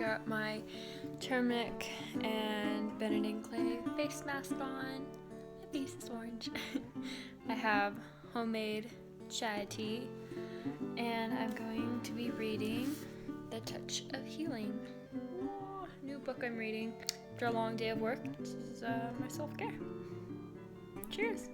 got my turmeric and Benedict clay face mask on. My face is orange. I have homemade chai tea, and I'm going to be reading The Touch of Healing. New book I'm reading after a long day of work. This is my self-care. Cheers!